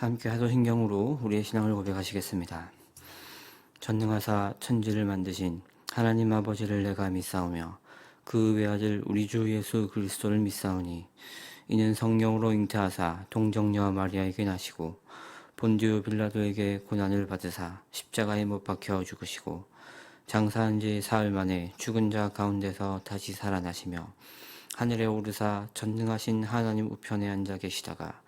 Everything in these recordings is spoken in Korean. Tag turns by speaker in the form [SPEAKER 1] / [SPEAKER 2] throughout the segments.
[SPEAKER 1] 함께 사도신경으로 우리의 신앙을 고백하시겠습니다. 전능하사 천지를 만드신 하나님 아버지를 내가 믿사오며 그 외아들 우리 주 예수 그리스도를 믿사오니 이는 성령으로 잉태하사 동정녀 마리아에게 나시고 본디오 빌라도에게 고난을 받으사 십자가에 못 박혀 죽으시고 장사한 지 사흘 만에 죽은 자 가운데서 다시 살아나시며 하늘에 오르사 전능하신 하나님 우편에 앉아 계시다가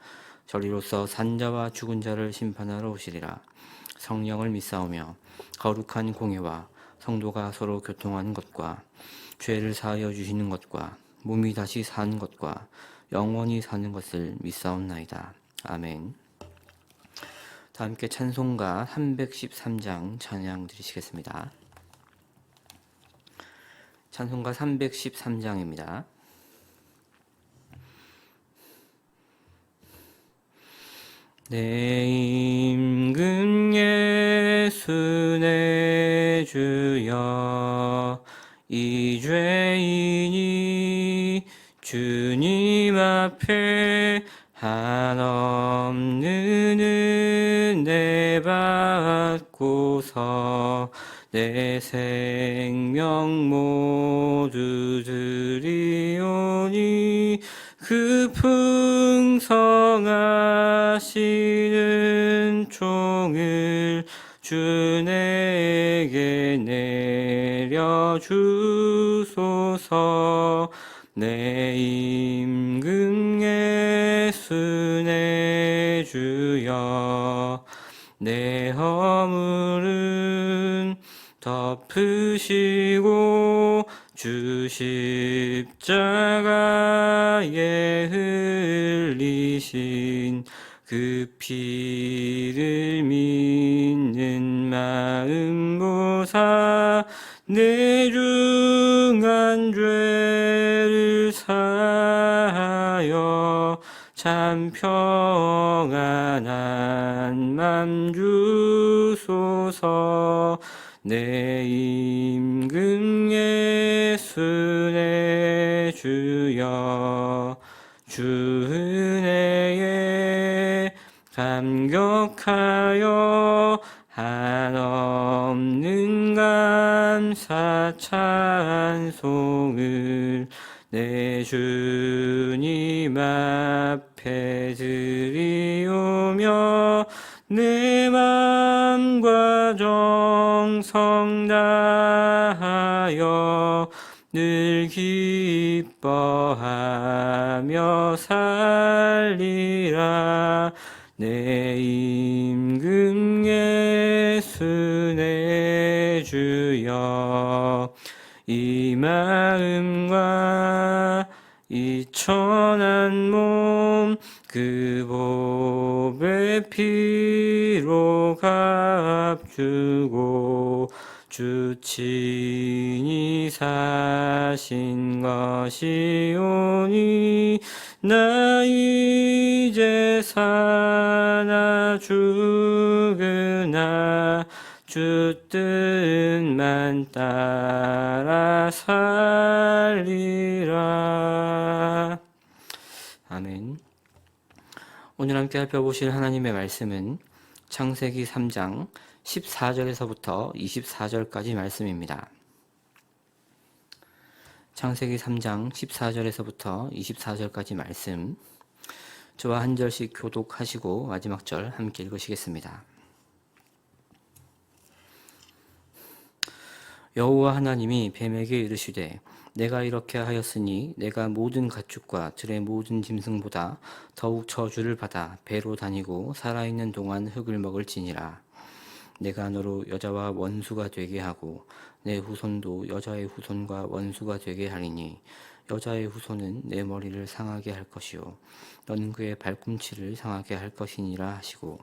[SPEAKER 1] 저리로서 산자와 죽은 자를 심판하러 오시리라. 성령을 믿사오며 거룩한 공예와 성도가 서로 교통하는 것과 죄를 사하여 주시는 것과 몸이 다시 사는 것과 영원히 사는 것을 믿사옵나이다. 아멘. 다 함께 찬송가 313장 찬양 드리시겠습니다. 찬송가 313장입니다. 내 임금 예수 내 주여 이 죄인이 주님 앞에 한없는 은혜 받고서 내 생명 모두 드리오니 그 풍성하시는 종을 주 내게 내려주소서. 내 임금 예수 내 주여 내 허물은 덮으시고 주 십자가에 흘리신 그 피를 믿는 마음 보사 내 중한 죄를 사하여 참 평안한 맘 주소서. 내 임금 예수 내 주여 주 은혜에 감격하여 한없는 감사 찬송을 내 주님 앞에 드리오며 내 맘과 정성 다하여 늘 기뻐하며 살리라. 내 임금 예수 내 주여 이 마음과 이 천한 몸 그 보배 피로 값주고 주 친히 사신 것이오니 나 이제 사나 죽으나 주 뜻만 따라 살리라. 아멘. 오늘 함께 살펴보실 하나님의 말씀은 창세기 3장 14절에서부터 24절까지 말씀입니다. 창세기 3장 14절에서부터 24절까지 말씀, 저와 한 절씩 교독하시고 마지막 절 함께 읽으시겠습니다. 여호와 하나님이 뱀에게 이르시되 내가 이렇게 하였으니 내가 모든 가축과 들의 모든 짐승보다 더욱 저주를 받아 배로 다니고 살아있는 동안 흙을 먹을지니라. 내가 너로 여자와 원수가 되게 하고 내 후손도 여자의 후손과 원수가 되게 하리니 여자의 후손은 내 머리를 상하게 할 것이요 너는 그의 발꿈치를 상하게 할 것이니라 하시고,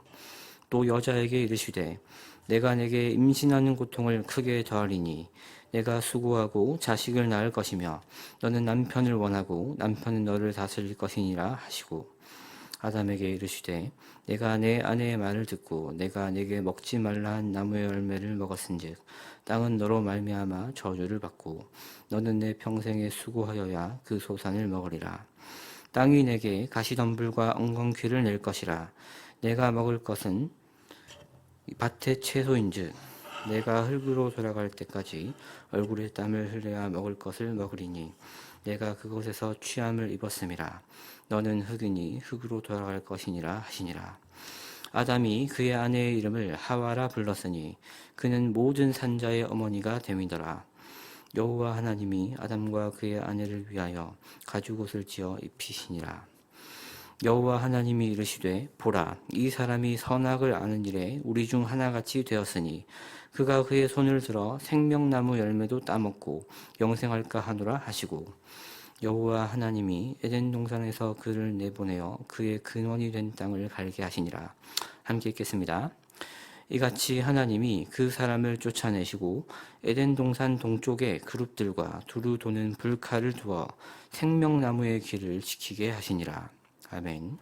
[SPEAKER 1] 또 여자에게 이르시되 내가 내게 임신하는 고통을 크게 더하리니 내가 수고하고 자식을 낳을 것이며 너는 남편을 원하고 남편은 너를 다스릴 것이니라 하시고, 아담에게 이르시되 내가 내 아내의 말을 듣고 내가 내게 먹지 말라 한 나무의 열매를 먹었은즉 땅은 너로 말미암아 저주를 받고 너는 내 평생에 수고하여야 그 소산을 먹으리라. 땅이 내게 가시덤불과 엉겅퀴를 낼 것이라. 내가 먹을 것은 밭의 채소인즉 내가 흙으로 돌아갈 때까지 얼굴에 땀을 흘려야 먹을 것을 먹으리니 내가 그곳에서 취함을 입었음이라. 너는 흙이니 흙으로 돌아갈 것이니라 하시니라. 아담이 그의 아내의 이름을 하와라 불렀으니 그는 모든 산자의 어머니가 됨이더라. 여호와 하나님이 아담과 그의 아내를 위하여 가죽옷을 지어 입히시니라. 여호와 하나님이 이르시되 보라 이 사람이 선악을 아는 일에 우리 중 하나같이 되었으니 그가 그의 손을 들어 생명나무 열매도 따먹고 영생할까 하노라 하시고 여호와 하나님이 에덴 동산에서 그를 내보내어 그의 근원이 된 땅을 갈게 하시니라. 함께 읽겠습니다. 이같이 하나님이 그 사람을 쫓아내시고 에덴 동산 동쪽에 그룹들과 두루 도는 불칼을 두어 생명나무의 길을 지키게 하시니라. 아멘.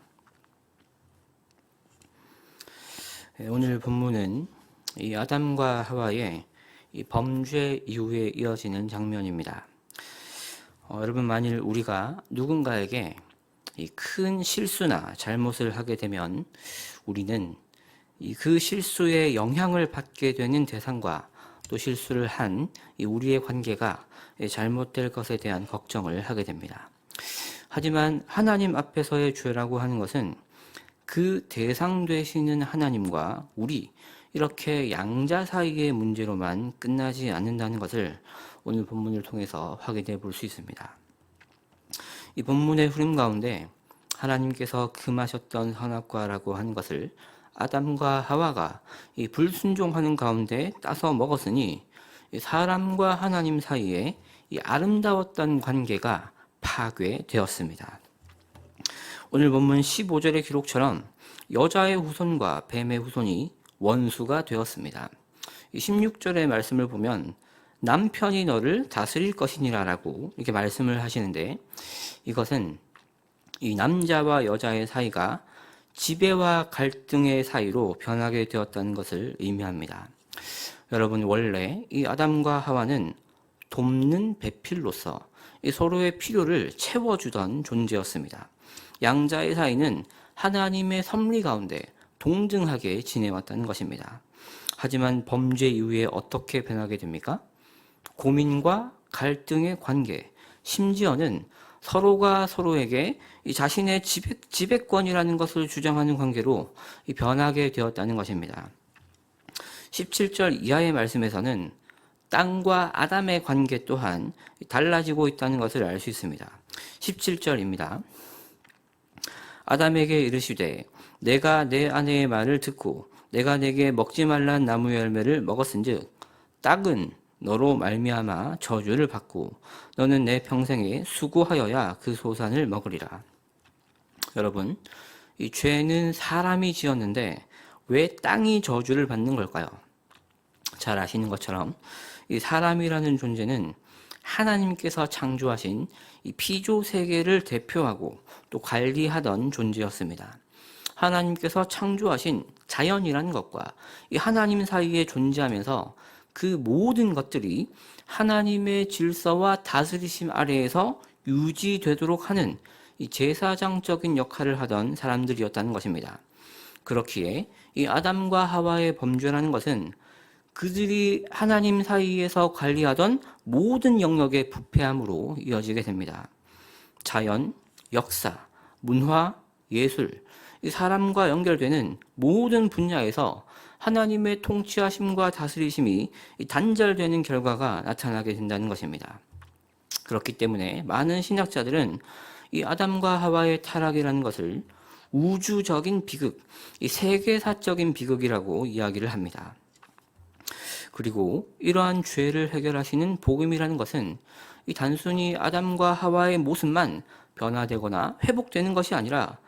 [SPEAKER 1] 오늘 본문은 이 아담과 하와의 이 범죄 이후에 이어지는 장면입니다. 여러분, 만일 우리가 누군가에게 이 큰 실수나 잘못을 하게 되면 우리는 그 실수의 영향을 받게 되는 대상과 또 실수를 한 우리의 관계가 잘못될 것에 대한 걱정을 하게 됩니다. 하지만 하나님 앞에서의 죄라고 하는 것은 그 대상 되시는 하나님과 우리 이렇게 양자 사이의 문제로만 끝나지 않는다는 것을 오늘 본문을 통해서 확인해 볼 수 있습니다. 이 본문의 흐름 가운데 하나님께서 금하셨던 선악과라고 하는 것을 아담과 하와가 이 불순종하는 가운데 따서 먹었으니 사람과 하나님 사이에 이 아름다웠던 관계가 파괴되었습니다. 오늘 본문 15절의 기록처럼 여자의 후손과 뱀의 후손이 원수가 되었습니다. 16절의 말씀을 보면 남편이 너를 다스릴 것이니라 라고 이렇게 말씀을 하시는데 이것은 이 남자와 여자의 사이가 지배와 갈등의 사이로 변하게 되었다는 것을 의미합니다. 여러분, 원래 이 아담과 하와는 돕는 배필로서 서로의 필요를 채워주던 존재였습니다. 양자의 사이는 하나님의 섭리 가운데 동등하게 지내왔다는 것입니다. 하지만 범죄 이후에 어떻게 변하게 됩니까? 고민과 갈등의 관계, 심지어는 서로가 서로에게 자신의 지배권이라는 것을 주장하는 관계로 변하게 되었다는 것입니다. 17절 이하의 말씀에서는 땅과 아담의 관계 또한 달라지고 있다는 것을 알 수 있습니다. 17절입니다. 아담에게 이르시되 내가 내 아내의 말을 듣고 내가 내게 먹지 말란 나무 열매를 먹었은즉 땅은 너로 말미암아 저주를 받고 너는 내 평생에 수고하여야 그 소산을 먹으리라. 여러분, 이 죄는 사람이 지었는데 왜 땅이 저주를 받는 걸까요? 잘 아시는 것처럼 이 사람이라는 존재는 하나님께서 창조하신 이 피조 세계를 대표하고 또 관리하던 존재였습니다. 하나님께서 창조하신 자연이라는 것과 이 하나님 사이에 존재하면서 그 모든 것들이 하나님의 질서와 다스리심 아래에서 유지되도록 하는 이 제사장적인 역할을 하던 사람들이었다는 것입니다. 그렇기에 이 아담과 하와의 범죄라는 것은 그들이 하나님 사이에서 관리하던 모든 영역의 부패함으로 이어지게 됩니다. 자연, 역사, 문화, 예술, 이 사람과 연결되는 모든 분야에서 하나님의 통치하심과 다스리심이 단절되는 결과가 나타나게 된다는 것입니다. 그렇기 때문에 많은 신학자들은 이 아담과 하와의 타락이라는 것을 우주적인 비극, 이 세계사적인 비극이라고 이야기를 합니다. 그리고 이러한 죄를 해결하시는 복음이라는 것은 이 단순히 아담과 하와의 모습만 변화되거나 회복되는 것이 아니라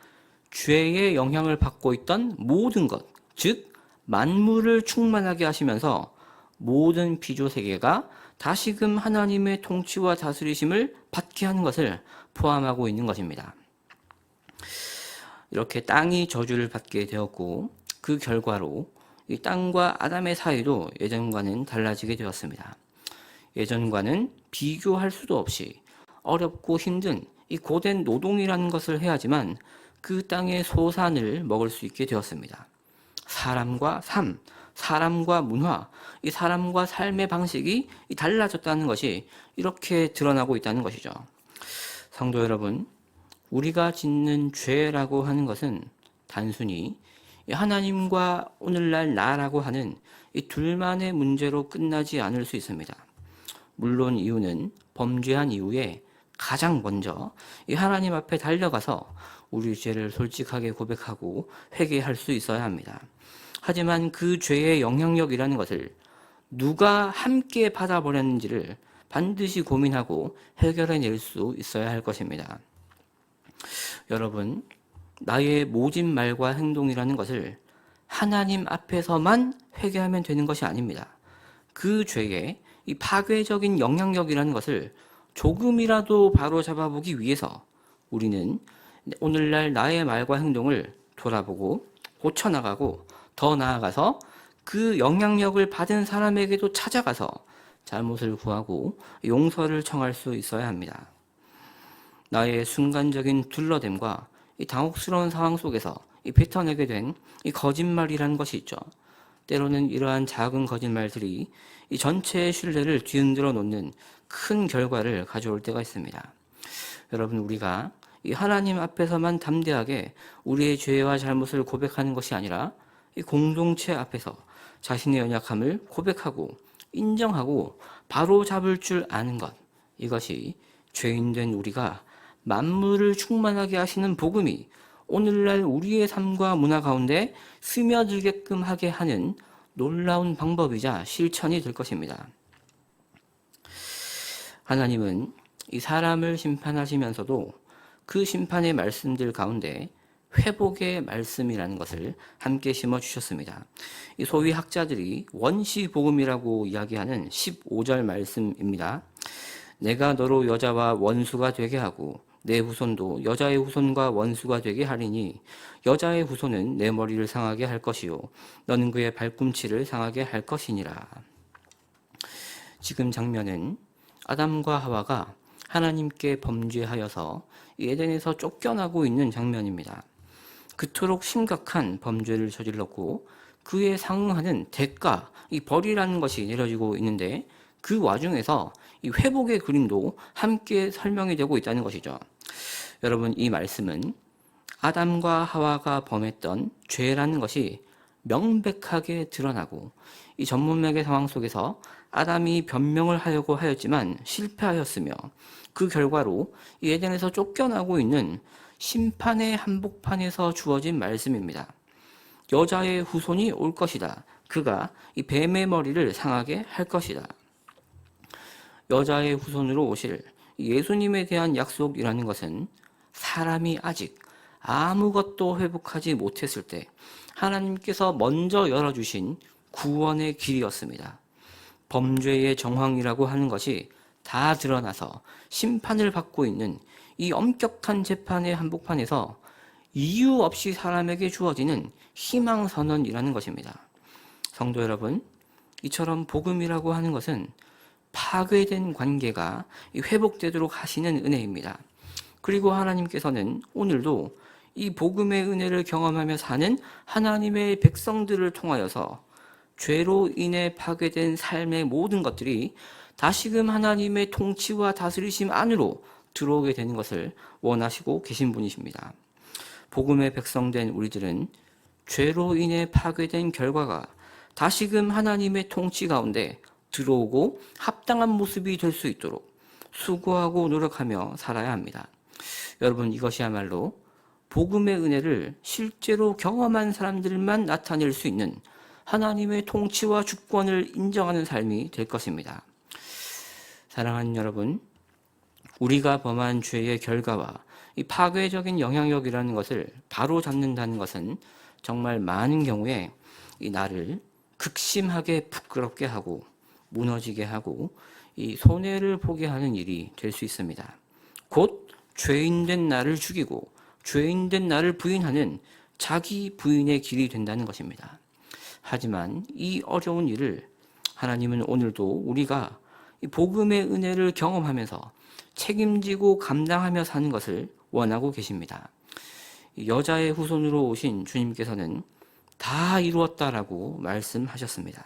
[SPEAKER 1] 죄의 영향을 받고 있던 모든 것, 즉 만물을 충만하게 하시면서 모든 피조 세계가 다시금 하나님의 통치와 다스리심을 받게 하는 것을 포함하고 있는 것입니다. 이렇게 땅이 저주를 받게 되었고 그 결과로 이 땅과 아담의 사이도 예전과는 달라지게 되었습니다. 예전과는 비교할 수도 없이 어렵고 힘든 이 고된 노동이라는 것을 해야지만 그 땅의 소산을 먹을 수 있게 되었습니다. 사람과 삶, 사람과 문화, 이 사람과 삶의 방식이 달라졌다는 것이 이렇게 드러나고 있다는 것이죠. 성도 여러분, 우리가 짓는 죄라고 하는 것은 단순히 하나님과 오늘날 나라고 하는 이 둘만의 문제로 끝나지 않을 수 있습니다. 물론 이유는 범죄한 이후에 가장 먼저 이 하나님 앞에 달려가서 우리 죄를 솔직하게 고백하고 회개할 수 있어야 합니다. 하지만 그 죄의 영향력이라는 것을 누가 함께 받아버렸는지를 반드시 고민하고 해결해낼 수 있어야 할 것입니다. 여러분, 나의 모진 말과 행동이라는 것을 하나님 앞에서만 회개하면 되는 것이 아닙니다. 그 죄의 이 파괴적인 영향력이라는 것을 조금이라도 바로잡아보기 위해서 우리는 오늘날 나의 말과 행동을 돌아보고 고쳐나가고 더 나아가서 그 영향력을 받은 사람에게도 찾아가서 잘못을 구하고 용서를 청할 수 있어야 합니다. 나의 순간적인 둘러댐과 이 당혹스러운 상황 속에서 뱉어내게 된 이 거짓말이라는 것이 있죠. 때로는 이러한 작은 거짓말들이 이 전체의 신뢰를 뒤흔들어 놓는 큰 결과를 가져올 때가 있습니다. 여러분, 우리가 이 하나님 앞에서만 담대하게 우리의 죄와 잘못을 고백하는 것이 아니라 이 공동체 앞에서 자신의 연약함을 고백하고 인정하고 바로 잡을 줄 아는 것, 이것이 죄인된 우리가 만물을 충만하게 하시는 복음이 오늘날 우리의 삶과 문화 가운데 스며들게끔 하게 하는 놀라운 방법이자 실천이 될 것입니다. 하나님은 이 사람을 심판하시면서도 그 심판의 말씀들 가운데 회복의 말씀이라는 것을 함께 심어주셨습니다. 이 소위 학자들이 원시복음이라고 이야기하는 15절 말씀입니다. 내가 너로 여자와 원수가 되게 하고 내 후손도 여자의 후손과 원수가 되게 하리니 여자의 후손은 내 머리를 상하게 할 것이요 너는 그의 발꿈치를 상하게 할 것이니라. 지금 장면은 아담과 하와가 하나님께 범죄하여서 에덴에서 쫓겨나고 있는 장면입니다. 그토록 심각한 범죄를 저질렀고 그에 상응하는 대가, 이 벌이라는 것이 내려지고 있는데 그 와중에서 이 회복의 그림도 함께 설명이 되고 있다는 것이죠. 여러분, 이 말씀은 아담과 하와가 범했던 죄라는 것이 명백하게 드러나고 이 전문맥의 상황 속에서 아담이 변명을 하려고 하였지만 실패하였으며 그 결과로 이 에덴에서 쫓겨나고 있는 심판의 한복판에서 주어진 말씀입니다. 여자의 후손이 올 것이다. 그가 이 뱀의 머리를 상하게 할 것이다. 여자의 후손으로 오실 예수님에 대한 약속이라는 것은 사람이 아직 아무것도 회복하지 못했을 때 하나님께서 먼저 열어주신 구원의 길이었습니다. 범죄의 정황이라고 하는 것이 다 드러나서 심판을 받고 있는 이 엄격한 재판의 한복판에서 이유 없이 사람에게 주어지는 희망선언이라는 것입니다. 성도 여러분, 이처럼 복음이라고 하는 것은 파괴된 관계가 회복되도록 하시는 은혜입니다. 그리고 하나님께서는 오늘도 이 복음의 은혜를 경험하며 사는 하나님의 백성들을 통하여서 죄로 인해 파괴된 삶의 모든 것들이 다시금 하나님의 통치와 다스리심 안으로 들어오게 되는 것을 원하시고 계신 분이십니다. 복음의 백성된 우리들은 죄로 인해 파괴된 결과가 다시금 하나님의 통치 가운데 들어오고 합당한 모습이 될 수 있도록 수고하고 노력하며 살아야 합니다. 여러분, 이것이야말로 복음의 은혜를 실제로 경험한 사람들만 나타낼 수 있는 하나님의 통치와 주권을 인정하는 삶이 될 것입니다. 사랑하는 여러분, 우리가 범한 죄의 결과와 이 파괴적인 영향력이라는 것을 바로 잡는다는 것은 정말 많은 경우에 이 나를 극심하게 부끄럽게 하고 무너지게 하고 이 손해를 보게 하는 일이 될 수 있습니다. 곧 죄인된 나를 죽이고 죄인된 나를 부인하는 자기 부인의 길이 된다는 것입니다. 하지만 이 어려운 일을 하나님은 오늘도 우리가 이 복음의 은혜를 경험하면서 책임지고 감당하며 사는 것을 원하고 계십니다. 여자의 후손으로 오신 주님께서는 다 이루었다라고 말씀하셨습니다.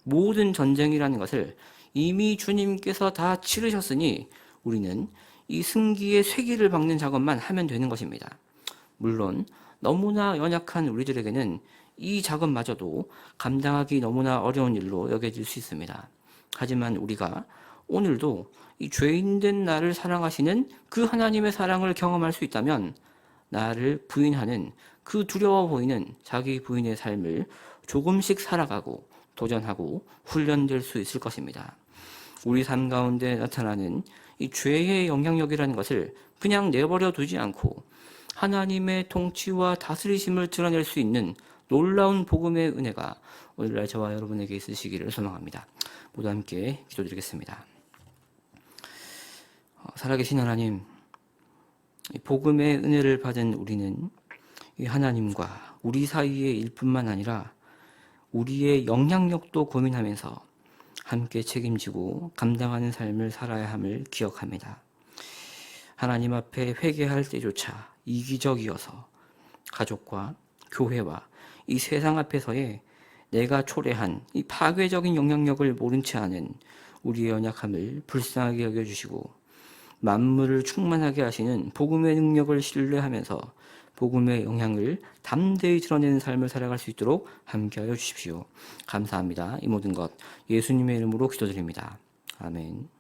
[SPEAKER 1] 모든 전쟁이라는 것을 이미 주님께서 다 치르셨으니 우리는 이 승기의 쇠기를 박는 작업만 하면 되는 것입니다. 물론 너무나 연약한 우리들에게는 이 작업마저도 감당하기 너무나 어려운 일로 여겨질 수 있습니다. 하지만 우리가 오늘도 이 죄인된 나를 사랑하시는 그 하나님의 사랑을 경험할 수 있다면 나를 부인하는 그 두려워 보이는 자기 부인의 삶을 조금씩 살아가고 도전하고 훈련될 수 있을 것입니다. 우리 삶 가운데 나타나는 이 죄의 영향력이라는 것을 그냥 내버려 두지 않고 하나님의 통치와 다스리심을 드러낼 수 있는 놀라운 복음의 은혜가 오늘날 저와 여러분에게 있으시기를 소망합니다. 모두 함께 기도드리겠습니다. 살아계신 하나님, 복음의 은혜를 받은 우리는 이 하나님과 우리 사이의 일뿐만 아니라 우리의 영향력도 고민하면서 함께 책임지고 감당하는 삶을 살아야 함을 기억합니다. 하나님 앞에 회개할 때조차 이기적이어서 가족과 교회와 이 세상 앞에서의 내가 초래한 이 파괴적인 영향력을 모른 채 하는 우리의 연약함을 불쌍하게 여겨주시고 만물을 충만하게 하시는 복음의 능력을 신뢰하면서 복음의 영향을 담대히 드러내는 삶을 살아갈 수 있도록 함께하여 주십시오. 감사합니다. 이 모든 것 예수님의 이름으로 기도드립니다. 아멘.